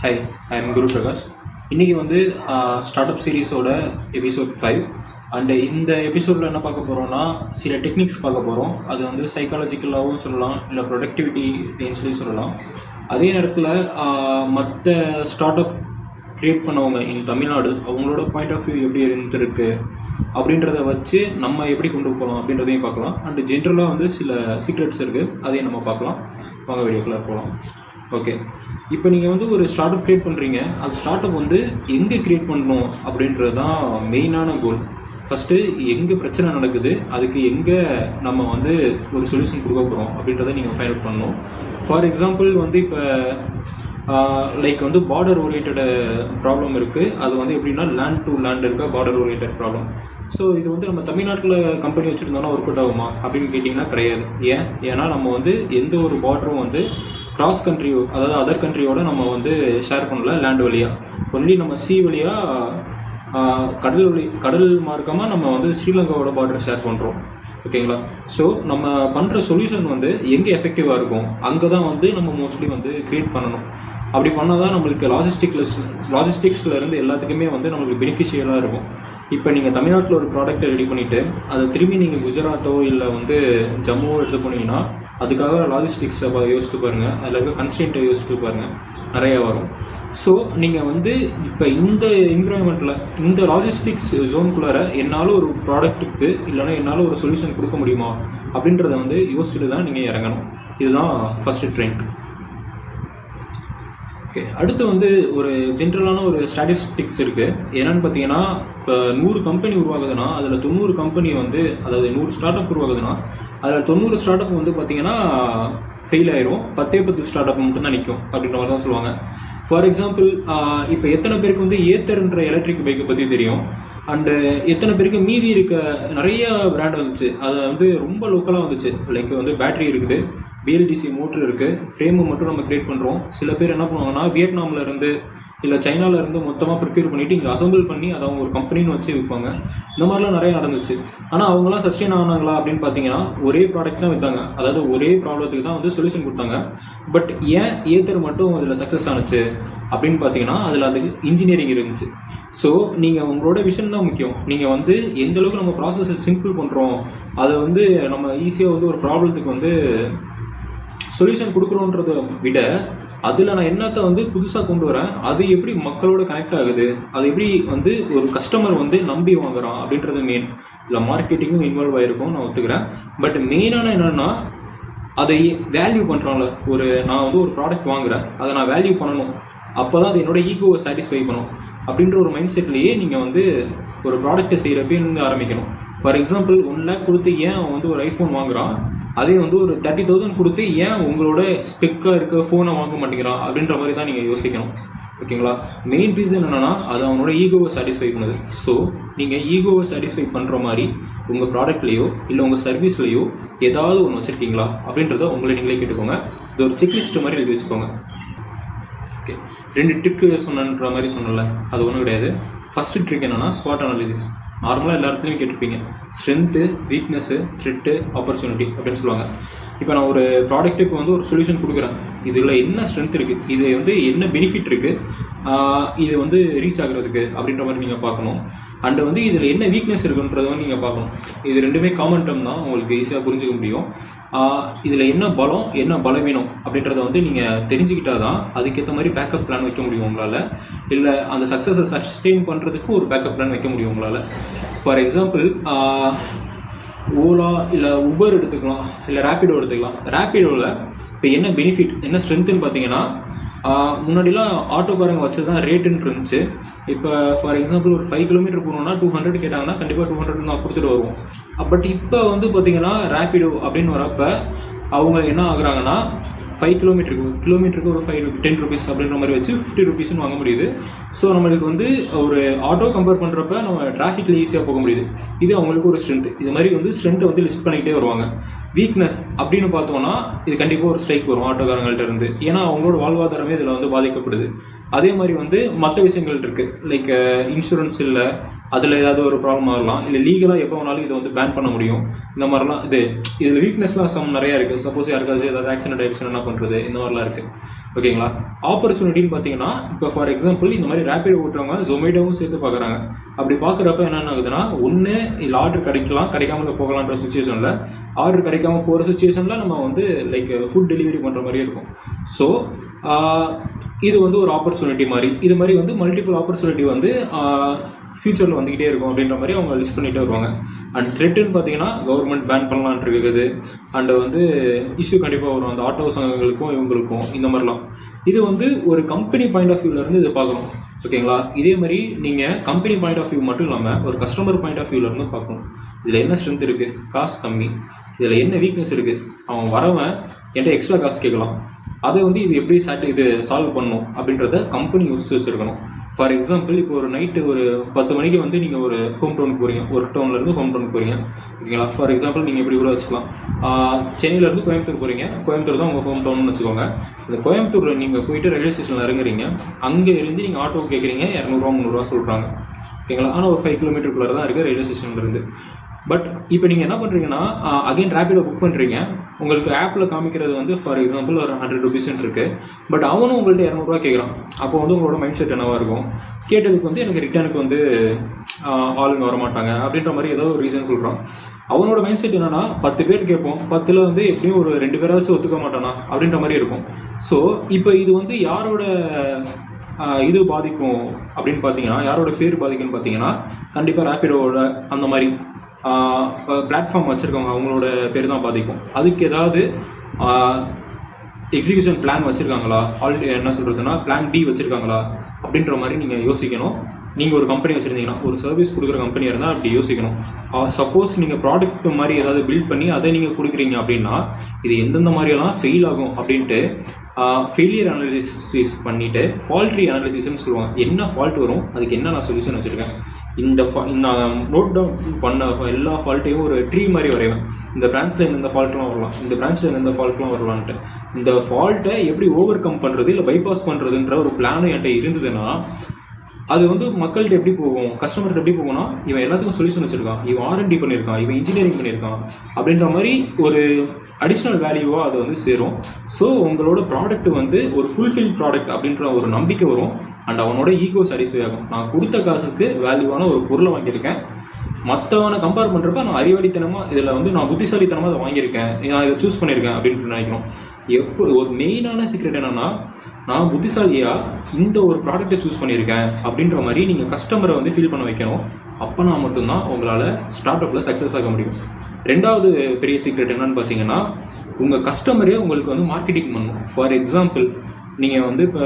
High, I am குரு பிரகாஷ். இன்றைக்கி வந்து start up சீரீஸோட episode 5. And இந்த எபிசோடில் என்ன பார்க்க போகிறோம்னா, சில டெக்னிக்ஸ் பார்க்க போகிறோம். அது வந்து சைக்காலஜிக்கலாகவும் சொல்லலாம், இல்லை ப்ரொடக்டிவிட்டி ரேஞ்ச்லேயும் சொல்லலாம். அதே நேரத்தில் மற்ற ஸ்டார்ட் அப் க்ரியேட் பண்ணவங்க இன் தமிழ்நாடு அவங்களோட பாயிண்ட் ஆஃப் வியூ எப்படி இருந்துருக்கு அப்படின்றத வச்சு நம்ம எப்படி கொண்டு போகலாம் அப்படின்றதையும் பார்க்கலாம். அண்டு ஜென்ரலாக வந்து சில சீக்ரெட்ஸ் இருக்குது, அதையும் நம்ம பார்க்கலாம். வாங்க வீடியோக்குள்ளே போகலாம். ஓகே, இப்போ நீங்கள் வந்து ஒரு ஸ்டார்ட் அப் க்ரியேட் பண்ணுறீங்க. அந்த ஸ்டார்ட் அப் வந்து எங்கே க்ரியேட் பண்ணணும் அப்படின்றது தான் மெயினான கோல். ஃபஸ்ட்டு எங்கே பிரச்சனை நடக்குது, அதுக்கு எங்கே நம்ம வந்து ஒரு சொல்யூஷன் கொடுக்க போகிறோம் அப்படின்றத நீங்கள் ஃபைண்ட் அவுட் பண்ணணும். ஃபார் எக்ஸாம்பிள் வந்து இப்போ லைக் வந்து பார்டர் ஓரியன்ட் ப்ராப்ளம் இருக்குது. அது வந்து எப்படின்னா லேண்ட் டு லேண்ட் இருக்க பார்டர் ஓரியன்ட் ப்ராப்ளம். ஸோ இது வந்து நம்ம தமிழ்நாட்டில் கம்பெனி வச்சுருந்தோம்னா ஒர்க் அவுட் ஆகுமா அப்படின்னு கேட்டிங்கன்னா கிடையாது. ஏன்னா நம்ம வந்து எந்த ஒரு பார்டரும் வந்து கிராஸ் கண்ட்ரி, அதாவது அதர் கண்ட்ரியோட நம்ம வந்து ஷேர் பண்ணல லேண்ட் வழியாக. ஒன்லி நம்ம சி வழியாக கடல் மார்க்கமாக நம்ம வந்து ஸ்ரீலங்காவோட பார்டர் ஷேர் பண்ணுறோம். ஓகேங்களா? ஸோ நம்ம பண்ணுற சொல்யூஷன் வந்து எங்கே எஃபெக்டிவாக இருக்கும் அங்கே தான் வந்து நம்ம மோஸ்ட்லி வந்து க்ரியேட் பண்ணணும். அப்படி பண்ணால் தான் நம்மளுக்கு லாஜிஸ்டிக்ஸ்லேருந்து எல்லாத்துக்குமே வந்து நம்மளுக்கு பெனிஃபிஷியலாக இருக்கும். இப்போ நீங்கள் தமிழ்நாட்டில் ஒரு ப்ராடக்ட்டை ரெடி பண்ணிவிட்டு அதை திரும்பி நீங்கள் குஜராத்தோ இல்லை வந்து ஜம்முவோ எடுத்து போனீங்கன்னா அதுக்காக லாஜிஸ்டிக்ஸை யோசிச்சு பாருங்கள், அதில் இருக்க கன்ஸ்டன்ட்டை யோசிச்சு பாருங்கள், நிறையா வரும். ஸோ நீங்கள் வந்து இப்போ இந்த என்விரான்மெண்ட்டில் இந்த லாஜிஸ்டிக்ஸ் ஜோனுக்குள்ளார என்னால் ஒரு ப்ராடக்ட்டுக்கு இல்லைனா என்னால் ஒரு சொல்யூஷன் கொடுக்க முடியுமா அப்படின்றத வந்து யோசிச்சுட்டு தான் நீங்கள் இறங்கணும். இதுதான் ஃபஸ்ட்டு ட்ரெண்ட். ஓகே, அடுத்து வந்து ஒரு ஜென்ரலான ஒரு ஸ்டாட்டிஸ்டிக்ஸ் இருக்குது. என்னென்னு பார்த்தீங்கன்னா, இப்போ 100 கம்பெனி உருவாகுதுன்னா அதில் 90 கம்பெனி வந்து, அதாவது 100 ஸ்டார்ட் அப் உருவாகுதுன்னா அதில் 90 ஸ்டார்ட் அப் வந்து பார்த்தீங்கன்னா ஃபெயில் ஆயிரும். 10 ஸ்டார்ட் அப் மட்டும் தான் நிற்கும் அப்படின்ற மாதிரி தான் சொல்லுவாங்க. ஃபார் எக்ஸாம்பிள், இப்போ எத்தனை பேருக்கு வந்து ஏத்தர்ன்ற எலக்ட்ரிக் பைக்கை பற்றி தெரியும்? அண்டு எத்தனை பேருக்கு மீதி இருக்க நிறைய பிராண்ட் வந்துச்சு, அது வந்து ரொம்ப லோக்கலாக வந்துச்சு. லைக் வந்து பேட்டரி இருக்குது, பிஎல்டிசி மோட்ரு இருக்குது, ஃப்ரேமு மட்டும் நம்ம க்ரியேட் பண்ணுறோம். சில பேர் என்ன பண்ணுவாங்கன்னா வியட்நாமில் இருந்து இல்லை சைனாவில் இருந்து மொத்தமாக ப்ரிக்யூர் பண்ணிவிட்டு இங்கே அசம்பிள் பண்ணி அதை அவங்க ஒரு கம்பெனின்னு வச்சு விற்பாங்க. இந்த மாதிரிலாம் நிறைய நடந்துச்சு. ஆனால் அவங்களாம் சஸ்டெயின் ஆனாங்களா அப்படின்னு பார்த்தீங்கன்னா ஒரே ப்ராடக்ட் தான் விற்றாங்க, அதாவது ஒரே ப்ராப்ளத்துக்கு தான் வந்து சொல்யூஷன் கொடுத்தாங்க. பட் ஏன் ஏத்தர் மட்டும் அதில் சக்ஸஸ் ஆனுச்சு அப்படின்னு பார்த்தீங்கன்னா அதில் அதுக்கு இன்ஜினியரிங் இருந்துச்சு. ஸோ நீங்கள் உங்களோட விஷன் தான் முக்கியம். நீங்கள் வந்து எந்தளவுக்கு நம்ம ப்ராசஸை சிம்பிள் பண்ணுறோம், அதை வந்து நம்ம ஈஸியாக வந்து ஒரு ப்ராப்ளத்துக்கு வந்து சொல்யூஷன் கொடுக்குறோன்றதை விட அதில் நான் என்னத்தை வந்து புதுசாக கொண்டு வரேன், அது எப்படி மக்களோட கனெக்ட் ஆகுது, அது எப்படி வந்து ஒரு கஸ்டமர் வந்து நம்பி வாங்குறான் அப்படின்றது மெயின். இல்லை மார்க்கெட்டிங்கும் இன்வால்வ் ஆகிருக்கும், நான் ஒத்துக்கிறேன். பட் மெயினான என்னென்னா அதை வேல்யூ பண்ணுறான்ல. நான் வந்து ஒரு ப்ராடக்ட் வாங்குகிறேன், அதை நான் வேல்யூ பண்ணணும், அப்போ தான் அது என்னோட ஈகோவை சாட்டிஸ்ஃபை பண்ணும் அப்படின்ற ஒரு மைண்ட் செட்லேயே நீங்கள் வந்து ஒரு ப்ராடக்ட்டை செய்கிறப்ப ஆரம்பிக்கணும். ஃபார் எக்ஸாம்பிள் 1 lakh கொடுத்து ஏன் அவன் வந்து ஒரு ஐஃபோன் வாங்குறான், அதே வந்து ஒரு 30,000 கொடுத்து ஏன் உங்களோட ஸ்பெக்காக இருக்க ஃபோனை வாங்க மாட்டேங்கிறான் அப்படின்ற மாதிரி தான் நீங்கள் யோசிக்கணும். ஓகேங்களா? மெயின் ரீசன் என்னென்னா அது அவனோட ஈகோவை சாட்டிஸ்ஃபை பண்ணுது. ஸோ நீங்கள் ஈகோவை சாட்டிஸ்ஃபை பண்ணுற மாதிரி உங்கள் ப்ராடக்ட்லேயோ இல்லை உங்கள் சர்வீஸ்லேயோ ஏதாவது ஒன்று வச்சுருக்கீங்களா அப்படின்றத உங்களை நீங்களே கேட்டுக்கோங்க. இது ஒரு செக்லிஸ்ட் மாதிரி எழுதி வச்சுக்கோங்க. ஓகே, 2 ட்ரிக்கு சொன்னன்ற மாதிரி சொன்னல, அது ஒன்றும் கிடையாது. ஃபஸ்ட்டு ட்ரிக் என்னென்னா ஸ்வாட் அனாலிசிஸ். நார்மலாக எல்லா இடத்துலையும் கேட்டிருப்பீங்க, ஸ்ட்ரென்த்து, வீக்னஸ்ஸு, த்ரெட்டு, ஆப்பர்ச்சுனிட்டி அப்படின்னு சொல்லுவாங்க. இப்போ நான் ஒரு ப்ராடக்ட்டுக்கு வந்து ஒரு சொல்யூஷன் கொடுக்குறேன், இதில் என்ன ஸ்ட்ரென்த் இருக்குது, இது வந்து என்ன பெனிஃபிட் இருக்குது, இது வந்து ரீச் ஆகுறதுக்கு அப்படின்ற மாதிரி நீங்கள் பார்க்கணும். அண்டு வந்து இதில் என்ன வீக்னஸ் இருக்குன்றதை நீங்கள் பார்க்கணும். இது ரெண்டுமே காமன் டேர்ம் தான், உங்களுக்கு ஈஸியாக புரிஞ்சுக்க முடியும். இதில் என்ன பலம் என்ன பலவீனம் அப்படின்றத வந்து நீங்கள் தெரிஞ்சுக்கிட்டால் தான் அதுக்கேற்ற மாதிரி பேக்கப் பிளான் வைக்க முடியும் உங்களால். இல்லை அந்த சக்ஸஸை சஸ்டெயின் பண்ணுறதுக்கு ஒரு பேக்கப் பிளான் வைக்க முடியும் உங்களால். ஃபார் எக்ஸாம்பிள், ஓலா இல்லை உபர் எடுத்துக்கலாம், இல்லை ரேப்பிடோ எடுத்துக்கலாம். ரேப்பிடோவில் இப்போ என்ன பெனிஃபிட் என்ன ஸ்ட்ரென்த்துன்னு பார்த்தீங்கன்னா, முன்னாடிலாம் ஆட்டோக்காரங்க வச்சு தான் ரேட்டுன்னு இருந்துச்சு. இப்போ ஃபார் எக்ஸாம்பிள் ஒரு 5 கிலோமீட்டர் போகணுன்னா 200 கேட்டாங்கன்னா கண்டிப்பாக 200 நான் கொடுத்துட்டு வருவோம். பட் இப்போ வந்து பார்த்திங்கன்னா ரேப்பிடோ அப்படின்னு வரப்போ அவங்க என்ன ஆகுறாங்கன்னா 5 கிலோமீட்டருக்கு ஒரு 10 rupees அப்படின்ற மாதிரி வச்சு 50 rupeesன்னு வாங்க முடியுது. ஸோ நம்மளுக்கு வந்து ஒரு ஆட்டோ கம்பேர் பண்ணுறப்ப நம்ம டிராஃபிக்கில் ஈஸியாக போக முடியுது. இது அவங்களுக்கு ஒரு ஸ்ட்ரென்த்து. இது மாதிரி வந்து ஸ்ட்ரென்த்தை வந்து லிஸ்ட் பண்ணிக்கிட்டே வருவாங்க. வீக்னஸ் அப்படின்னு பார்த்தோன்னா இது கண்டிப்பாக ஒரு ஸ்ட்ரைக் வரும் ஆட்டோக்காரங்கள்ட்ட இருந்து. ஏன்னா அவங்களோட வாழ்வாதாரமே இதில் வந்து பாதிக்கப்படுது. அதே மாதிரி வந்து மற்ற விஷயங்கள் இருக்குது, லைக் இன்சூரன்ஸ் இல்லை, அதில் ஏதாவது ஒரு ப்ராப்ளம் ஆகலாம், இல்லை லீகலாக எப்போ வேணாலும் இதை வந்து பேன் பண்ண முடியும். இந்த மாதிரிலாம் இதில் வீக்னஸ்லாம் நிறையா இருக்குது. சப்போஸ் யாருக்காவது ஏதாவது ஆக்சிடென்ட் ஆயிடுச்சுன்னா என்ன பண்ணுறது, இந்த மாதிரிலாம் இருக்குது. ஓகேங்களா. ஆப்பர்ச்சுனிட்டின்னு பார்த்தீங்கன்னா, இப்போ ஃபார் எக்ஸாம்பிள் இந்த மாதிரி ரேபிடோ ஓட்டுறவங்க ஜொமேட்டோவும் சேர்த்து பார்க்குறாங்க. அப்படி பார்க்குறப்ப என்னென்ன ஆகுதுன்னா, ஒன்று இல்லை ஆர்டர் கிடைக்கலாம், கிடைக்காம போகலான்ற சுச்சுவேஷனில், ஆர்டர் கிடைக்காம போகிற சுச்சுவேஷனில் நம்ம வந்து லைக் ஃபுட் டெலிவரி பண்ணுற மாதிரியே இருக்கும். ஸோ இது வந்து ஒரு ஆப்பர்ச்சுனிட்டி மாதிரி. இது மாதிரி வந்து மல்டிபிள் ஆப்பர்ச்சுனிட்டி வந்து ஃபியூச்சரில் வந்துக்கிட்டே இருக்கும் அப்படின்ற மாதிரி அவங்க லிஸ்ட் பண்ணிகிட்டே வருவாங்க. அண்ட் த்ரெட்டுன்னு பார்த்தீங்கன்னா கவர்மெண்ட் பேன் பண்ணலான் இருக்குது. அண்டு வந்து இஷ்யூ கண்டிப்பாக வரும் அந்த ஆட்டோ சங்கங்களுக்கும் இவங்களுக்கும். இந்த மாதிரிலாம் இது வந்து ஒரு கம்பெனி பாயிண்ட் ஆஃப் வியூலேருந்து இதை பார்க்கணும். ஓகேங்களா. இதே மாதிரி நீங்கள் கம்பெனி பாயிண்ட் ஆஃப் வியூ மட்டும் இல்லாமல் ஒரு கஸ்டமர் பாயிண்ட் ஆஃப் வியூலேருந்து பார்க்கணும். இதில் என்ன ஸ்ட்ரென்த் இருக்குது, காசு கம்மி, இதில் என்ன வீக்னஸ் இருக்குது, அவன் வரவன் என்கிட்ட எக்ஸ்ட்ரா காசு கேட்கலாம், அதை வந்து இது எப்படி இது சால்வ் பண்ணணும் அப்படின்றத கம்பெனி யோசிச்சு வச்சுருக்கணும். ஃபார் எக்ஸாம்பிள் இப்போ ஒரு நைட்டு ஒரு 10 மணிக்கு வந்து நீங்கள் ஒரு ஹோம் டவுனுக்கு போகிறீங்க, ஒரு டவுன்லேருந்து ஹோம் டவுனுக்கு போகிறீங்க. ஓகேங்களா. ஃபார் எக்ஸாம்பிள் நீங்கள் இப்படி கூட வச்சுக்கலாம், சென்னையிலேருந்து கோயம்புத்தூர் போகிறீங்க, கோயம்புத்தூர் தான் உங்கள் ஹோம் டவுன்னு வச்சுக்கோங்க. இந்த கோயம்புத்தூரில் நீங்கள் போயிட்டு ரயில்வே ஸ்டேஷனில் இறங்குறீங்க, அங்கே இருந்து நீங்கள் ஆட்டோ கேட்குறீங்க, 200 300 சொல்கிறாங்க. ஓகேங்களா. ஆனால் ஒரு 5 கிலோமீட்டருக்குள்ளே தான் இருக்குது ரயில்வே ஸ்டேஷன்லேருந்து. பட் இப்போ நீங்கள் என்ன பண்ணுறீங்கன்னா, அகைன் ரேபிடோ புக் பண்ணுறீங்க. உங்களுக்கு ஆப்பில் காமிக்கிறது வந்து ஃபார் எக்ஸாம்பிள் ஒரு 100 ருபீஸ்ன்னு இருக்குது. பட் அவனும் உங்கள்கிட்ட 200 கேட்குறான். அப்போ வந்து உங்களோட மைண்ட் செட் என்னவாக இருக்கும், கேட்டதுக்கு வந்து எனக்கு ரிட்டர்னுக்கு வந்து ஆளுங்க வரமாட்டாங்க அப்படின்ற மாதிரி ஏதோ ஒரு ரீசன் சொல்கிறான். அவனோட மைண்ட் செட் என்னன்னா, 10 பேர் கேட்போம், 10ல் வந்து எப்படியும் ஒரு 2 பேராச்சும் ஒத்துக்க மாட்டானா அப்படின்ற மாதிரி இருக்கும். ஸோ இப்போ இது வந்து யாரோட இது பாதிக்கும் அப்படின்னு பார்த்தீங்கன்னா, யாரோட பேர் பாதிக்கும்னு பார்த்தீங்கன்னா, கண்டிப்பாக ரேபிடோவோட அந்த மாதிரி பிளாட்ஃபார்ம் வச்சுருக்கவங்க அவங்களோட பேர் தான் பாதிக்கும். அதுக்கு ஏதாவது எக்ஸிக்யூஷன் பிளான் வச்சுருக்காங்களா, ஆல்ரெடி என்ன சொல்கிறதுனா பிளான் பி வச்சுருக்காங்களா அப்படின்ற மாதிரி நீங்கள் யோசிக்கணும். நீங்கள் ஒரு கம்பெனி வச்சுருந்தீங்கன்னா, ஒரு சர்வீஸ் கொடுக்குற கம்பெனியாக இருந்தால் அப்படி யோசிக்கணும். சப்போஸ் நீங்கள் ப்ராடக்ட் மாதிரி ஏதாவது பில்ட் பண்ணி அதை நீங்கள் கொடுக்குறீங்க அப்படின்னா, இது எந்தெந்த மாதிரியெல்லாம் ஃபெயில் ஆகும் அப்படின்ட்டு ஃபெயிலியர் அனாலிசிஸ் பண்ணிவிட்டு ஃபால்ட்ரி அனாலிசிஸ்ன்னு சொல்லுவாங்க. என்ன ஃபால்ட் வரும், அதுக்கு என்ன நான் சொல்யூஷன் வச்சுருக்கேன், நான் நோட் டவுன் பண்ண எல்லா ஃபால்ட்டையும் ஒரு ட்ரீ மாதிரி வரைவேன். இந்த பிரான்ச்சில் எந்தெந்த ஃபால்ட்லாம் வரலாம், இந்த பிரான்ச்சில் எந்தெந்த ஃபால்ட்லாம் வரலான்ட்டு இந்த ஃபால்ட்டை எப்படி ஓவர் கம் பண்ணுறது இல்லை பைபாஸ் பண்ணுறதுன்ற ஒரு பிளானும் என்கிட்ட இருந்ததுன்னா, அது வந்து மக்கள்கிட்ட எப்படி போகும், கஸ்டமர்கிட்ட எப்படி போகும்னா, இவன் எல்லாத்துக்கும் சொல்யூஷன் வச்சுருக்கான், இவன் R&D பண்ணியிருக்கான், இவன் இன்ஜினியரிங் பண்ணியிருக்கான் அப்படின்ற மாதிரி ஒரு அடிஷ்னல் வேல்யூவாக அது வந்து சேரும். ஸோ உங்களோட ப்ராடக்ட் வந்து ஒரு ஃபுல்ஃபில் ப்ராடக்ட் அப்படின்ற ஒரு நம்பிக்கை வரும். அண்ட் அவனோட ஈகோ சாட்டிஸ்ஃபை ஆகும். நான் கொடுத்த காசுக்கு வேல்யூவான ஒரு பொருளை வாங்கியிருக்கேன், மற்றவனை கம்பேர் பண்ணுறப்ப நான் அறிவாளித்தனமாக இதில் வந்து நான் புத்திசாலித்தனமாக அதை வாங்கியிருக்கேன், நான் இதை சூஸ் பண்ணியிருக்கேன் அப்படின்னு நினைக்கணும். ஒரு மெயினான சீக்ரெட் என்னென்னா, நான் புத்திசாலியாக இந்த ஒரு ப்ராடக்டை சூஸ் பண்ணியிருக்கேன் அப்படின்ற மாதிரி நீங்கள் கஸ்டமரை வந்து ஃபீல் பண்ண வைக்கணும். அப்போ நான் மட்டும்தான் உங்களால் ஸ்டார்ட் அப்பில் சக்ஸஸ் ஆக முடியும். ரெண்டாவது பெரிய சீக்ரெட் என்னன்னு பார்த்தீங்கன்னா, உங்கள் கஸ்டமரே உங்களுக்கு வந்து மார்க்கெட்டிங் பண்ணணும். ஃபார் எக்ஸாம்பிள் நீங்கள் வந்து இப்போ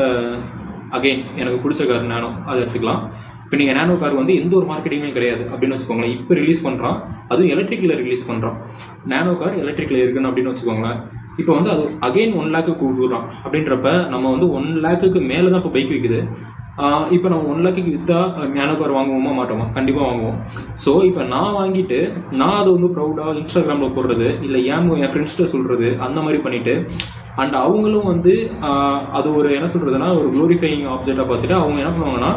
அகெயின் எனக்கு பிடிச்ச கார் நேனோ, அதை எடுத்துக்கலாம். இப்போ நீங்கள் நேனோ கார் வந்து எந்த ஒரு மார்க்கெட்டிங்குமே கிடையாது அப்படின்னு வச்சுக்கோங்களேன். இப்போ ரிலீஸ் பண்ணுறான், அதுவும் எலக்ட்ரிக்கில் ரிலீஸ் பண்ணுறான். நேனோ கார் எலக்ட்ரிக்கில் இருக்குன்னு அப்படின்னு வச்சுக்கோங்களேன். இப்போ வந்து அது அகெயின் 1 லேக்கு கொடுக்குறான் அப்படின்றப்ப நம்ம வந்து 1 லேக்குக்கு மேலே தான் இப்போ பைக் விற்குது. இப்போ நம்ம 1 லேக்குக்கு விற்றா நேனோ கார் வாங்குவோமா மாட்டோமா? கண்டிப்பாக வாங்குவோம். ஸோ இப்போ நான் வாங்கிட்டு நான் அதை வந்து ப்ரௌடாக இன்ஸ்டாகிராமில் போடுறது, இல்லை என் ஃப்ரெண்ட்ஸ்கிட்ட சொல்கிறது, அந்த மாதிரி பண்ணிவிட்டு அண்ட் அவங்களும் வந்து அது ஒரு என்ன சொல்கிறதுனா ஒரு க்ளோரிஃபையிங் ஆப்ஜெக்டாக பார்த்துட்டு அவங்க என்ன பண்ணுவாங்கன்னா,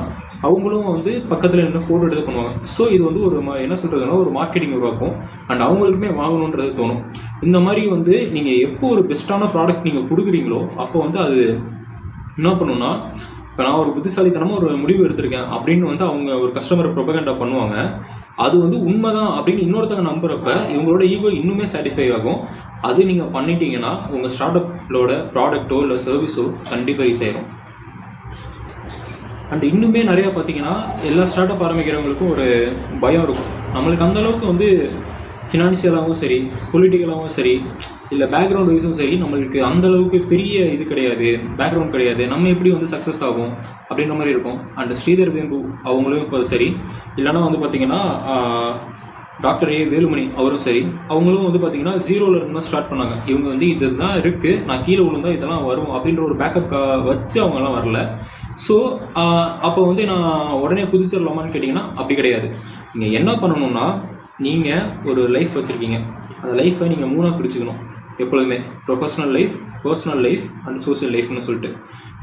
அவங்களும் வந்து பக்கத்தில் நின்று ஃபோட்டோ எடுத்து பண்ணுவாங்க. ஸோ இது வந்து ஒரு என்ன சொல்கிறதுனா ஒரு மார்க்கெட்டிங் உருவாக்கும். அண்ட் அவங்களுக்குமே வாங்கணுன்றது தோணும். இந்த மாதிரி வந்து நீங்கள் எப்போ ஒரு பெஸ்ட்டான ப்ராடக்ட் நீங்கள் கொடுக்குறீங்களோ அப்போ வந்து அது என்ன பண்ணுன்னா, இப்போ நான் ஒரு புத்திசாலித்தனமாக ஒரு முடிவு எடுத்திருக்கேன் அப்படின்னு வந்து அவங்க ஒரு கஸ்டமரை ப்ரொபகண்டா பண்ணுவாங்க. அது வந்து உண்மைதான் அப்படின்னு இன்னொருத்தங்க நம்புறப்ப இவங்களோட ஈகோ இன்னுமே சாட்டிஸ்ஃபை ஆகும். அது நீங்கள் பண்ணிட்டீங்கன்னா உங்கள் ஸ்டார்ட் அப்லோட ப்ராடக்ட்டோ இல்லை சர்வீஸோ கண்டிப்பாக ரீச் ஆயிரும். அண்ட் இன்னுமே நிறையா பார்த்தீங்கன்னா, எல்லா ஸ்டார்ட் அப் ஆரம்பிக்கிறவங்களுக்கும் ஒரு பயம் இருக்கும். நம்மளுக்கு அந்தளவுக்கு வந்து ஃபினான்ஷியலாகவும் சரி, பொலிட்டிக்கலாகவும் சரி, இல்லை பேக்ரவுண்ட் வைஸும் சரி, நம்மளுக்கு அந்தளவுக்கு பெரிய இது கிடையாது, பேக்ரவுண்ட் கிடையாது. நம்ம எப்படி வந்து சக்ஸஸ் ஆகும் அப்படின்ற மாதிரி இருக்கும். அண்ட் ஸ்ரீதர் வேம்பு அவங்களும் இப்போ சரி, இல்லைனா வந்து பார்த்திங்கன்னா டாக்டர் ஏ வேலுமணி அவரும் சரி, அவங்களும் வந்து பார்த்திங்கன்னா 0ல் இருந்து தான் ஸ்டார்ட் பண்ணாங்க. இவங்க வந்து இதுதான் இருக்குது, நான் கீழே விழுந்தா இதெல்லாம் வரும் அப்படின்ற ஒரு பேக்கப் வச்சு அவங்கெல்லாம் வரல. ஸோ அப்போ வந்து நான் உடனே குதிச்சிடலாமான்னு கேட்டிங்கன்னா அப்படி கிடையாது. நீங்கள் என்ன பண்ணணும்னா, நீங்கள் ஒரு லைஃப் வச்சுருக்கீங்க, அந்த லைஃப்பை நீங்கள் 3ஆக பிரிச்சுக்கணும் எப்பொழுதுமே. Professional life, personal life and social லைஃப்னு சொல்லிட்டு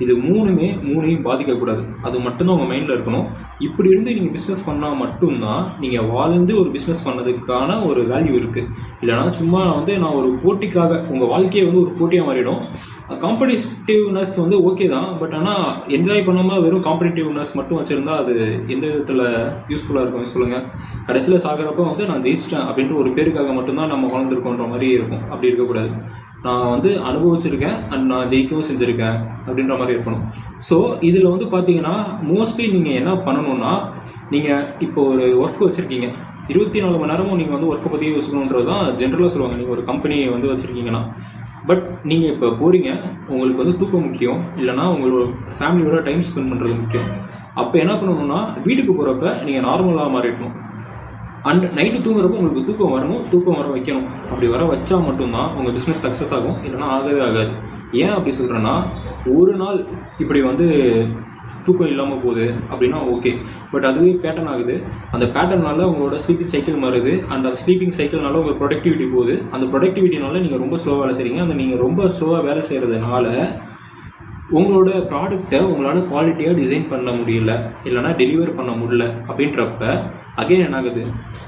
இது மூணையும் பாதிக்கக்கூடாது. அது மட்டும்தான் உங்கள் மைண்டில் இருக்கணும். இப்படி இருந்து நீங்கள் பிஸ்னஸ் பண்ணால் மட்டும்தான் நீங்கள் வாழ்ந்து ஒரு பிஸ்னஸ் பண்ணதுக்கான ஒரு வேல்யூ இருக்குது. இல்லைனா சும்மா வந்து நான் ஒரு போட்டிக்காக, உங்கள் வாழ்க்கையை வந்து ஒரு போட்டியாக மாறிடும். காம்படிட்டிவ்னஸ் வந்து ஓகே தான், பட் ஆனால் என்ஜாய் பண்ணாமல் வெறும் காம்படிட்டிவ்னஸ் மட்டும் வச்சுருந்தா அது எந்த விதத்தில் யூஸ்ஃபுல்லாக இருக்கும் சொல்லுங்கள்? கடைசியில் சாகிறப்ப வந்து நான் ஜெயிச்சிட்டேன் அப்படின்ட்டு ஒரு பேருக்காக மட்டும்தான் நம்ம வளர்ந்துருக்கோன்ற மாதிரி இருக்கும். அப்படி இருக்கக்கூடாது. நான் வந்து அனுபவிச்சிருக்கேன் அண்ட் நான் ஜெயிக்கவும் செஞ்சுருக்கேன் அப்படின்ற மாதிரி இருக்கணும். ஸோ இதில் வந்து பார்த்தீங்கன்னா மோஸ்ட்லி நீங்கள் என்ன பண்ணணும்னா, நீங்கள் இப்போ ஒரு ஒர்க் வச்சுருக்கீங்க, 24 மணி நேரமும் நீங்கள் வந்து ஒர்க்கை பற்றி யோசிக்கணுன்றது தான் ஜென்ரலாக சொல்லுவாங்க. நீங்கள் ஒரு கம்பெனியை வந்து வச்சுருக்கீங்கன்னா, பட் நீங்கள் இப்போ போகிறீங்க, உங்களுக்கு வந்து தூக்கம் முக்கியம், இல்லைனா உங்களோட ஃபேமிலியோட டைம் ஸ்பெண்ட் பண்ணுறது முக்கியம். அப்போ என்ன பண்ணணும்னா, வீட்டுக்கு போகிறப்ப நீங்கள் நார்மலாக மாறிடணும். அண்ட் நைட்டு தூங்குறப்போ உங்களுக்கு தூக்கம் வரணும், தூக்கம் வர வைக்கணும். அப்படி வர வச்சா மட்டும்தான் உங்கள் பிஸ்னஸ் சக்ஸஸ் ஆகும், இல்லைனா ஆகவே ஆகாது. ஏன் அப்படி சொல்கிறேன்னா, ஒரு நாள் இப்படி வந்து தூக்கம் இல்லாமல் போகுது அப்படின்னா ஓகே, பட் அதுவே பேட்டர்ன் ஆகுது. அந்த பேட்டர்னால உங்களோட ஸ்லீப்பிங் சைக்கிள் மாறுது. அண்ட் அந்த ஸ்லீப்பிங் சைக்கிள்னால உங்கள் ப்ரொடக்டிவிட்டி போகுது. அந்த ப்ரொடக்டிவிட்டினால நீங்கள் ரொம்ப ஸ்லோவாக வேலை செய்கிறீங்க. அந்த நீங்கள் ரொம்ப ஸ்லோவாக வேலை செய்கிறதுனால உங்களோட ப்ராடக்டை உங்களால் குவாலிட்டியாக டிசைன் பண்ண முடியல, இல்லைனா டெலிவர் பண்ண முடியல. அப்படின்றப்ப அகைன் என்ன ஆகுது,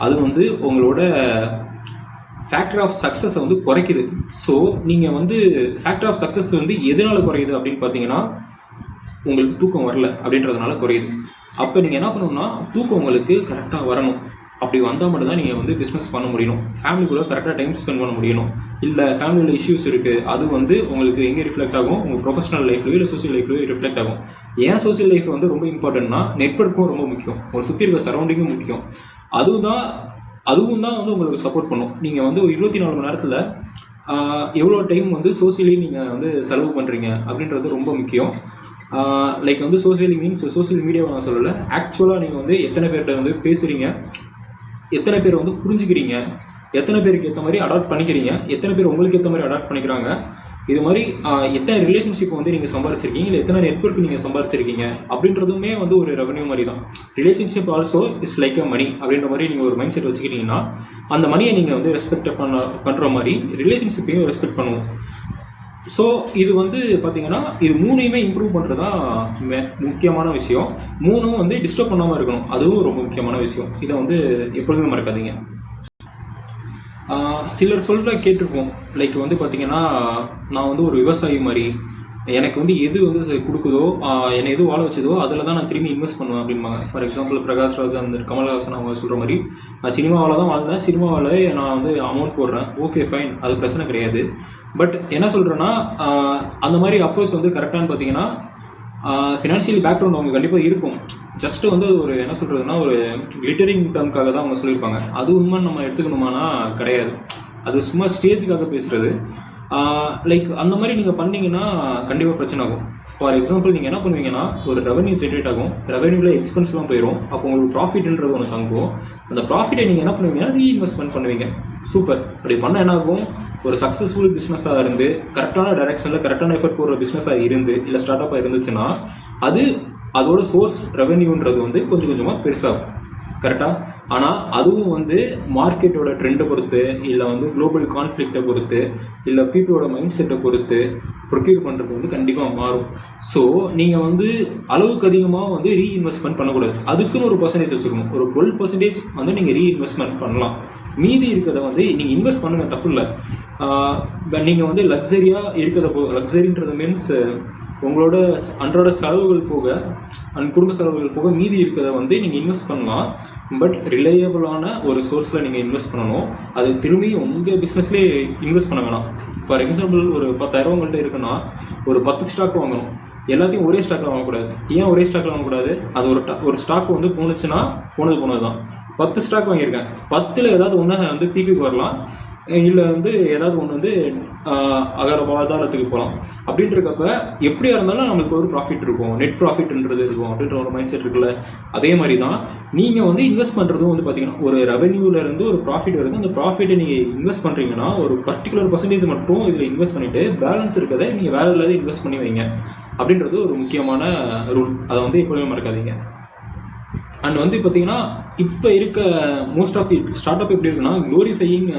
அது வந்து உங்களோட ஃபேக்டர் ஆஃப் சக்ஸஸை வந்து குறைக்குது. ஸோ நீங்கள் வந்து ஃபேக்டர் ஆஃப் சக்ஸஸ் வந்து எதனால் குறையுது அப்படின்னு பார்த்தீங்கன்னா, உங்களுக்கு தூக்கம் வரல அப்படின்றதுனால குறையுது. அப்போ நீங்கள் என்ன பண்ணணும்னா, தூக்கம் உங்களுக்கு கரெக்டாக வரணும். அப்படி வந்தால் மட்டும்தான் நீங்கள் வந்து பிஸ்னஸ் பண்ண முடியணும். ஃபேமிலிக்குள்ளே கரெக்டாக டைம் ஸ்பெண்ட் பண்ண முடியணும். இல்லை ஃபேமிலியில் இஷ்யூஸ் இருக்குது, அது வந்து உங்களுக்கு எங்கே ரிஃப்ளெக்ட் ஆகும், உங்கள் ப்ரொஃபஷனல் லைஃப்லையோ இல்லை சோசியல் லைஃப்லையோ ரிஃப்ளெக்ட் ஆகும். ஏன் சோசியல் லைஃப் வந்து ரொம்ப இம்பார்ட்டன்ட்னா, நெட்வொர்க்கும் ரொம்ப முக்கியம், உங்களை சுற்றி இருக்க சரௌண்டிங்கும் முக்கியம். அதுவும் தான் வந்து உங்களுக்கு சப்போர்ட் பண்ணும். நீங்கள் வந்து ஒரு 24 மணி நேரத்தில் எவ்வளோ டைம் வந்து சோசியலி நீங்கள் வந்து செலவு பண்ணுறீங்க அப்படின்றது ரொம்ப முக்கியம். லைக் வந்து சோசியலி மீன்ஸ் சோசியல் மீடியாவை நான் சொல்லலை, ஆக்சுவலாக நீங்கள் வந்து எத்தனை பேர்கிட்ட வந்து பேசுகிறீங்க, எத்தனை பேர் வந்து புரிஞ்சுக்கிறீங்க, எத்தனை பேருக்கு ஏற்ற மாதிரி அடாப்ட் பண்ணிக்கிறீங்க, எத்தனை பேர் உங்களுக்கு ஏற்ற மாதிரி அடாப்ட் பண்ணிக்கிறாங்க, இது மாதிரி எத்தனை ரிலேஷன்ஷிப் வந்து நீங்கள் சம்பாரிச்சிருக்கீங்க, இல்லை எத்தனை நெட்வொர்க் நீங்கள் சம்பாரிச்சிருக்கீங்க அப்படின்றதுமே வந்து ஒரு ரெவன்யூ மாதிரி தான். Relationship also is like a money அப்படின்ற மாதிரி நீங்கள் ஒரு மைண்ட் செட் வச்சுக்கிட்டீங்கன்னா, அந்த மணியை நீங்கள் வந்து ரெஸ்பெக்ட் பண்ணுற மாதிரி ரிலேஷன்ஷிப்பையும் ரெஸ்பெக்ட் பண்ணுவோம். ஸோ இது வந்து பார்த்தீங்கன்னா, இது மூணையுமே இம்ப்ரூவ் பண்ணுறது தான் முக்கியமான விஷயம். மூணும் வந்து டிஸ்டர்ப் பண்ணாமல் இருக்கணும், அதுவும் ரொம்ப முக்கியமான விஷயம். இதை வந்து எப்பொழுதுமே மறக்காதீங்க. சிலர் சொல்கிற கேட்டிருப்போம், லைக் வந்து பார்த்தீங்கன்னா, நான் வந்து ஒரு விவசாயி மாதிரி, எனக்கு வந்து எது வந்து கொடுக்குதோ, என்னை எது வாழ வச்சதோ அதில் தான் நான் திரும்பி இன்வெஸ்ட் பண்ணுவேன் அப்படின்பாங்க. ஃபார் எக்ஸாம்பிள் பிரகாஷ்ராஜ் அந்த கமல்ஹாசன் அவங்க சொல்கிற மாதிரி, நான் சினிமாவில் தான் வாழ்ந்தேன், சினிமாவில் நான் வந்து அமௌண்ட் போடுறேன், ஓகே ஃபைன், அது பிரச்சனை கிடையாது. பட் என்ன சொல்கிறேன்னா, அந்த மாதிரி அப்ரோச் வந்து கரெக்டானு பார்த்தீங்கன்னா, ஃபினான்ஷியல் பேக்ரவுண்ட் அவங்க கண்டிப்பாக இருக்கும். ஜஸ்ட்டு வந்து ஒரு என்ன சொல்கிறதுனா, ஒரு கிளிட்டரிங் டர்முக்காக தான் அவங்க சொல்லியிருப்பாங்க. அது உண்மை நம்ம எடுத்துக்கணுமானா கிடையாது, அது சும்மா ஸ்டேஜுக்காக பேசுகிறது. லைக் அந்த மாதிரி நீங்கள் பண்ணிங்கன்னா கண்டிப்பாக பிரச்சனை ஆகும். ஃபார் எக்ஸாம்பிள் நீங்கள் என்ன பண்ணுவீங்கன்னா, ஒரு ரெவன்யூ ஜென்ரேட் ஆகும், ரெவன்யூவில் எக்ஸ்பென்ஸ்லாம் போயிடும், அப்போ உங்களுக்கு ப்ராஃபிட்ன்றது ஒன்று தங்கும். அந்த ப்ராஃபிட்டை நீங்கள் என்ன பண்ணுவீங்கன்னா ரீஇன்வெஸ்ட்மெண்ட் பண்ணுவீங்க. சூப்பர். அப்படி பண்ண என்ன ஆகும், ஒரு சக்ஸஸ்ஃபுல் பிஸ்னஸாக இருந்து, கரெக்டான டைரெக்ஷனில் கரெக்டான எஃபர்ட் போடுற பிஸ்னஸாக இருந்து, இல்லை ஸ்டார்ட் அப்பாக இருந்துச்சுன்னா, அதோட சோர்ஸ் ரெவன்யூன்றது வந்து கொஞ்சம் கொஞ்சமாக பெருசாகும். கரெக்டாக. ஆனால் அதுவும் வந்து மார்க்கெட்டோட ட்ரெண்டை பொறுத்து, இல்லை வந்து குளோபல் கான்ஃப்ளிக்டை பொறுத்து, இல்லை பீப்புளோட மைண்ட் செட்டை பொறுத்து ப்ரொக்யூர் பண்ணுறது வந்து கண்டிப்பாக மாறும். ஸோ நீங்கள் வந்து அளவுக்கு அதிகமாக வந்து ரீஇன்வெஸ்ட்மெண்ட் பண்ணக்கூடாது. அதுக்குன்னு ஒரு பர்சன்டேஜ் வச்சுக்கணும். ஒரு 12% வந்து நீங்கள் ரீஇன்வெஸ்ட்மெண்ட் பண்ணலாம். மீதி இருக்கிறத வந்து நீங்கள் இன்வெஸ்ட் பண்ணுங்கள், தப்பு இல்லை. நீங்கள் வந்து லக்ஸரியாக இருக்கிறத லக்ஸரின்றது மீன்ஸ் உங்களோட அன்றாட செலவுகள் போக, குடும்ப செலவுகள் போக மீதி இருக்கிறத வந்து நீங்கள் இன்வெஸ்ட் பண்ணலாம். பட் ரிலையபிளான ஒரு சோர்ஸில் நீங்கள் இன்வெஸ்ட் பண்ணணும். அது திரும்பி உங்கள் பிஸ்னஸ்லேயே இன்வெஸ்ட் பண்ண வேணாம். ஃபார் எக்ஸாம்பிள் ஒரு 10,000 உங்கள்கிட்ட இருக்குன்னா, ஒரு 10 ஸ்டாக் வாங்கணும். எல்லாத்தையும் ஒரே ஸ்டாக்கில் வாங்கக்கூடாது. ஏன் ஒரே ஸ்டாக்கில் வாங்கக்கூடாது, அது ஒரு ஸ்டாக் வந்து போணுச்சுன்னா போனது தான். 10 ஸ்டாக் வாங்கியிருக்கேன், 10ல் ஏதாவது ஒன்று வந்து பீக்குக்கு வரலாம், இல்லை வந்து ஏதாவது ஒன்று வந்து அகர பாதாளத்துக்கு போகலாம். அப்படின்றக்கப்ப எப்படியா இருந்தாலும் நம்மளுக்கு ஒரு ப்ராஃபிட் இருக்கும், நெட் ப்ராஃபிட்ன்றது இருக்கும் அப்படின்ற ஒரு மைண்ட் செட் இருக்குல்ல. அதே மாதிரி தான் நீங்கள் வந்து இன்வெஸ்ட் பண்ணுறதும் வந்து பார்த்தீங்கன்னா, ஒரு ரெவன்யூலேருந்து ஒரு ப்ராஃபிட் வருது. அந்த ப்ராஃபிட்டை நீங்கள் இன்வெஸ்ட் பண்ணுறீங்கன்னா, ஒரு பர்டிகுலர் பர்சன்டேஜ் மட்டும் இதில் இன்வெஸ்ட் பண்ணிவிட்டு பேலன்ஸ் இருக்கிறத நீங்கள் வேறு இல்லாத இன்வெஸ்ட் பண்ணி வைங்க அப்படின்றது ஒரு முக்கியமான ரூல். அதை வந்து எப்போதுமே மறக்காதீங்க. அண்ட் வந்து பார்த்தீங்கன்னா இப்போ இருக்க most of the startup எப்படி இருக்குன்னா க்ளோரிஃபையிங்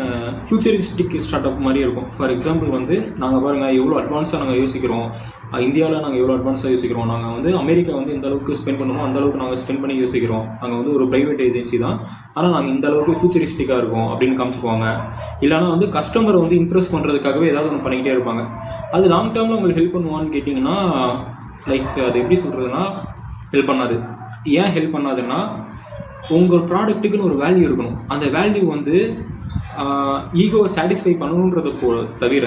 ஃபியூச்சரிஸ்டிக் ஸ்டார்ட் அப் மாதிரி இருக்கும். ஃபார் எக்ஸாம்பிள் வந்து நாங்கள் பாருங்கள் எவ்வளோ அட்வான்ஸாக நாங்கள் யோசிக்கிறோம், இந்தியாவில் நாங்கள் எவ்வளோ அட்வான்ஸாக யோசிக்கிறோம், நாங்கள் வந்து அமெரிக்கா வந்து இந்த அளவுக்கு ஸ்பெண்ட் பண்ணுமோ அந்த அளவுக்கு நாங்கள் ஸ்பெண்ட் பண்ணி யோசிக்கிறோம், நாங்கள் வந்து ஒரு ப்ரைவேட் ஏஜென்சி தான், ஆனால் நாங்கள் இந்த அளவுக்கு ஃபியூச்சரிஸ்டிக்காக இருக்கோம் அப்படின்னு காமிச்சுக்குவாங்க. இல்லைனா வந்து கஸ்டமரை வந்து இம்ப்ரெஸ் பண்ணுறதுக்காகவே ஏதாவது ஒன்று பண்ணிக்கிட்டே இருப்பாங்க. அது லாங் டேர்மில் உங்களுக்கு ஹெல்ப் பண்ணுவான்னு கேட்டிங்கன்னா லைக் அது எப்படி சொல்கிறதுனா ஹெல்ப் பண்ணாது. ஏன் ஹெல்ப் பண்ணாதுன்னா உங்கள் ப்ராடக்ட்டுக்குன்னு ஒரு வேல்யூ இருக்கணும். அந்த வேல்யூ வந்து ஈகோவை சாட்டிஸ்ஃபை பண்ணணுன்றதை தவிர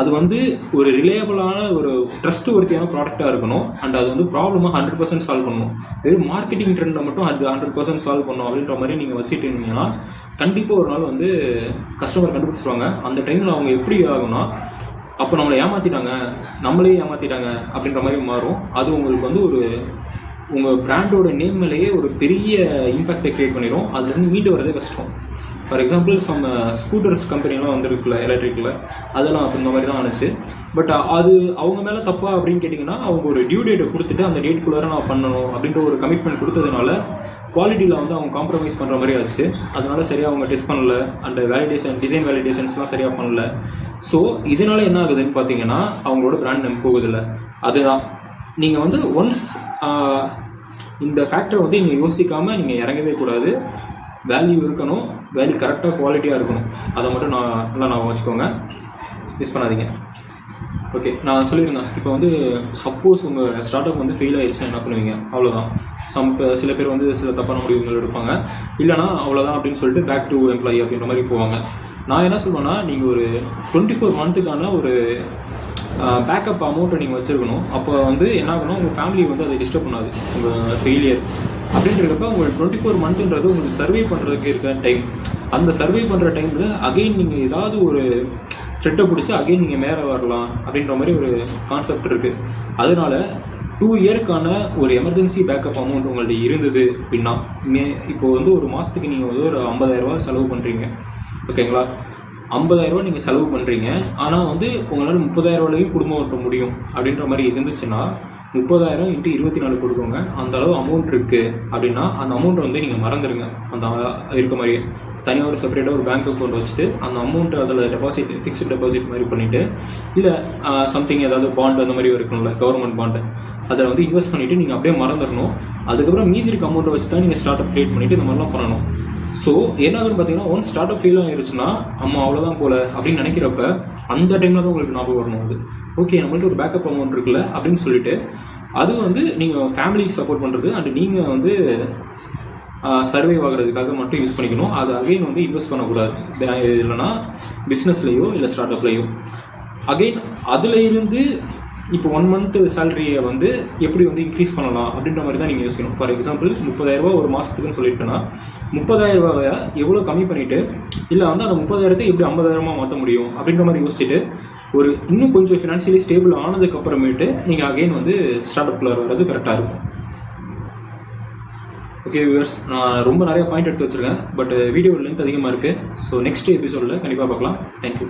அது வந்து ஒரு ரிலேயபிளான ஒரு ட்ரஸ்ட் ஒர்த்தியான ப்ராடக்டாக இருக்கணும். அண்ட் அது வந்து ப்ராப்ளமாக 100% சால்வ் பண்ணணும். வெறும் மார்க்கெட்டிங் ட்ரெண்டை மட்டும் அது 100% சால்வ் பண்ணணும் அப்படின்ற மாதிரி நீங்கள் வச்சுட்டு இருந்தீங்கன்னா கண்டிப்பாக ஒரு நாள் வந்து கஸ்டமர் கண்டுபிடிச்சிருவாங்க. அந்த டைமில் அவங்க எப்படி ஆகும்னா அப்போ நம்மளை ஏமாற்றிட்டாங்க, நம்மளே ஏமாற்றிட்டாங்க அப்படின்ற மாதிரி மாறும். அது உங்களுக்கு வந்து ஒரு உங்கள் பிராண்டோட நேம் மேலேயே ஒரு பெரிய இம்பேக்டை க்ரியேட் பண்ணிடும். அதுலேருந்து மீண்டு வரதே கஷ்டம். ஃபார் எக்ஸாம்பிள் சம் ஸ்கூட்டர்ஸ் கம்பெனிலாம் வந்துருக்குல்ல எலக்ட்ரிக்கில், அதெல்லாம் அந்த மாதிரி தான் ஆனிச்சு. பட் அது அவங்க மேலே தப்பா அப்படின்னு கேட்டிங்கன்னா அவங்க ஒரு டியூ டேட்டை கொடுத்துட்டு அந்த டேட்டுக்குள்ளார நான் பண்ணணும் அப்படின்ற ஒரு கமிட்மெண்ட் கொடுத்ததுனால குவாலிட்டியில் வந்து அவங்க காம்ப்ரமைஸ் பண்ணுற மாதிரி ஆச்சு. அதனால சரியாக அவங்க டெஸ்ட் பண்ணல, அந்த வேலிடேஷன் டிசைன் வேலிடேஷன்ஸ்லாம் சரியாக பண்ணல. ஸோ இதனால் என்ன ஆகுதுன்னு பார்த்தீங்கன்னா அவங்களோட பிராண்ட் நேம் போகுதில்லை. அதுதான் நீங்கள் வந்து ஒன்ஸ் இந்த ஃபேக்டரை வந்து நீங்கள் யோசிக்காமல் நீங்கள் இறங்கவே கூடாது. வேல்யூ இருக்கணும், வேல்யூ கரெக்டாக குவாலிட்டியாக இருக்கணும். அதை மட்டும் நல்லா வச்சுக்கோங்க, மிஸ் பண்ணாதீங்க. ஓகே, நான் சொல்லியிருந்தேன் இப்போ வந்து சப்போஸ் உங்கள் ஸ்டார்ட் அப் வந்து ஃபெயில் ஆகிடுச்சுன்னா என்ன பண்ணுவீங்க? அவ்வளோதான். சில பேர் வந்து சில தப்பான முடிவுகள் எடுப்பாங்க, இல்லைனா அவ்வளோதான் அப்படின்னு சொல்லிட்டு பேக் டு எம்ப்ளாயி அப்படின்ற மாதிரி போவாங்க. நான் என்ன சொல்லுவேன்னா நீங்கள் ஒரு 24 மந்த்துக்கான ஒரு பேக்கப் அமௌண்ட்டை நீங்கள் வச்சுருக்கணும். அப்போ வந்து என்ன ஆகணும், உங்கள் ஃபேமிலி வந்து அதை டிஸ்டர்ப் பண்ணாது உங்கள் ஃபெயிலியர் அப்படின்றப்ப. உங்களுக்கு 24 மந்த்துன்றது உங்களுக்கு சர்வே பண்ணுறதுக்கு இருக்க டைம். அந்த சர்வே பண்ணுற டைமில் அகெயின் நீங்கள் ஏதாவது ஒரு த்ரெட்டை பிடிச்சி அகெயின் நீங்கள் மேலே வரலாம் அப்படின்ற மாதிரி ஒரு கான்செப்ட் இருக்குது. அதனால் 2 இயருக்கான ஒரு எமர்ஜென்சி பேக்கப் அமௌண்ட் உங்கள்ட்ட இருந்தது அப்படின்னா இப்போது வந்து ஒரு மாதத்துக்கு நீங்கள் வந்து ஒரு 50,000 செலவு பண்ணுறீங்க, ஓகேங்களா? 50,000 நீங்கள் செலவு பண்ணுறீங்க, ஆனால் வந்து உங்களால் 30,000 குடும்பம் ஓட்ட முடியும் அப்படின்ற மாதிரி இருந்துச்சுன்னா 30,000 × 24 கொடுக்குங்க. அந்த அளவு அமௌண்ட் இருக்குது அப்படின்னா அந்த அமௌண்ட்டை வந்து நீங்கள் மறந்துடுங்க. அந்த இருக்க மாதிரியே தனியாக ஒரு செப்பரேட்டாக ஒரு பேங்க் அக்கௌண்ட் வச்சுட்டு அந்த அமௌண்ட்டை அதில் டெபாசிட் ஃபிக்ஸ்ட் டெபாசிட் மாதிரி பண்ணிவிட்டு, இல்லை சம்திங் ஏதாவது பாண்ட் அந்த மாதிரி இருக்கணும்ல, கவர்மெண்ட் பாண்டு, அதில் வந்து இன்வெஸ்ட் பண்ணிவிட்டு நீங்கள் அப்படியே மறந்துடணும். அதுக்கப்புறம் மீதி இருக்க அமௌண்ட்டை வச்சு தான் நீங்கள் ஸ்டார்ட் அப் க்ரியேட் பண்ணிவிட்டு இந்த மாதிரிலாம் பண்ணணும். ஸோ என்ன ஆகுதுன்னு பார்த்தீங்கன்னா ஒன்ஸ் ஸ்டார்ட் அப் ஃபெயில் ஆகிருச்சுன்னா அவ்வளோதான் போல அப்படின்னு நினைக்கிறப்ப அந்த டைமில் தான் உங்களுக்கு ஞாபகம் வரணும். அது ஓகே நம்மள்ட்ட ஒரு பேக்கப் அமௌண்ட் இருக்குல்ல அப்படின்னு சொல்லிட்டு அது வந்து நீங்கள் ஃபேமிலிக்கு சப்போர்ட் பண்ணுறது அண்ட் நீங்கள் வந்து சர்வைவ் ஆகிறதுக்காக மட்டும் யூஸ் பண்ணிக்கணும். அது அகைன் வந்து இன்வெஸ்ட் பண்ணக்கூடாது, இல்லைனா பிஸ்னஸ்லேயோ இல்லை ஸ்டார்ட் அப்லேயோ. அகைன் அதில் இருந்து இப்போ 1 மந்த் சேலரியை வந்து எப்படி வந்து இன்க்ரீஸ் பண்ணலாம் அப்படின்ற மாதிரி தான் நீங்கள் யோசிக்கணும். ஃபார் எக்ஸாம்பிள் 30,000 ஒரு மாதத்துக்குன்னு சொல்லியிருக்கேன்னா 30,000 எவ்வளோ கம்மி பண்ணிவிட்டு இல்லை வந்து அந்த 30,000 எப்படி 50,000 மாற்ற முடியும் அப்படின்ற மாதிரி யோசிச்சுட்டு ஒரு இன்னும் கொஞ்சம் ஃபினான்ஷியலி ஸ்டேபிள் ஆனதுக்கப்புறமேட்டு நீங்கள் அகைன் வந்து ஸ்டார்ட் அப்பில் வர்றது கரெக்டாக இருக்கும். ஓகே வியூவர்ஸ், நான் ரொம்ப நிறைய பாயிண்ட் எடுத்து வச்சுருக்கேன், பட் வீடியோ லென்த் அதிகமாக இருக்குது. ஸோ நெக்ஸ்ட் எபிசோடில் கண்டிப்பாக பார்க்கலாம். தேங்க்யூ.